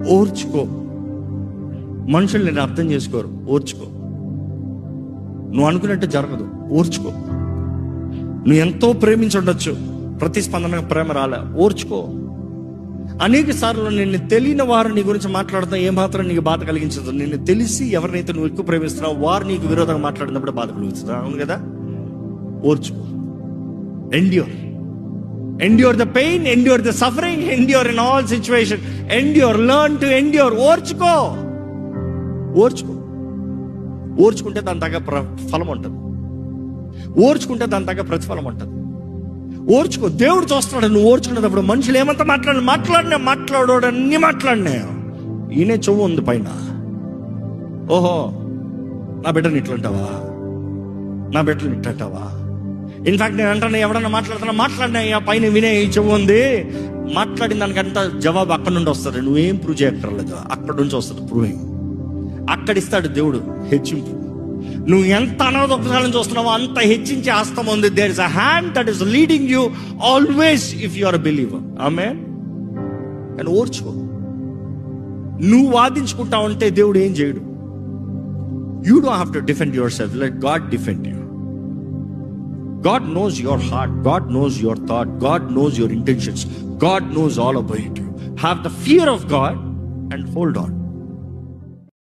ఓర్చుకో. మనుషులు నేను అర్థం చేసుకోరు, ఓర్చుకో. నువ్వు అనుకున్నట్టు జరగదు, ఓర్చుకో. నువ్వు ఎంతో ప్రేమించి ఉండొచ్చు, ప్రతిస్పందన ప్రేమ రాలే, ఓర్చుకో. అనేక సార్లు నిన్ను తెలియని వారు నీ గురించి మాట్లాడుతున్నా ఏమాత్రం నీకు బాధ కలిగించదు. నిన్ను తెలిసి ఎవరినైతే నువ్వు ఎక్కువ ప్రేమిస్తున్నావు వారు నీకు విరోధంగా మాట్లాడినప్పుడు బాధ కలుగుతుంది. అవును కదా? ఓర్చుకో. endure the pain, endure the suffering, endure in all situations, learn to endure. ఓర్చుకుంటే దాని తగ్గ ఫలం ఉంటుంది, ఓర్చుకుంటే దాని తగ్గ ప్రతిఫలం ఉంటుంది. ఓర్చుకో. దేవుడు చూస్తున్నాడు నువ్వు ఓర్చుకునేటప్పుడు. మనుషులు ఏమంతా మాట్లాడోడన్నీ మాట్లాడినా ఈయనే చెవు ఉంది పైన. ఓహో, నా బిడ్డని ఇట్లంటావా, నా బిడ్డని ఇట్లంటావా. ఇన్ఫాక్ట్ నేను అంటాను, ఎవడన్నా మాట్లాడినా పైన వినే ఈ చెవు ఉంది. మాట్లాడిన దానికంతా జవాబు అక్కడ నుండి వస్తుంది. నువ్వేం ప్రూవ్ చేయక్కర్లేదు, అక్కడ నుంచి వస్తుంది ప్రూవింగ్. అక్కడిస్తాడు దేవుడు హెచ్చింపు. నువ్వు ఎంత అనాథోపచారం చూస్తున్నావో అంత హెచ్చించే హస్తం ఉంది. There is a hand that is leading you always if you are a believer. Amen. కానీ ఓర్చుకో. నువ్వు వాదించుకుంటా ఉంటే దేవుడు ఏం చేయడు. You don't have to defend yourself, let God defend you. God knows your heart, God knows your thought, God knows your intentions, God knows all about you. Have the fear of God and hold on.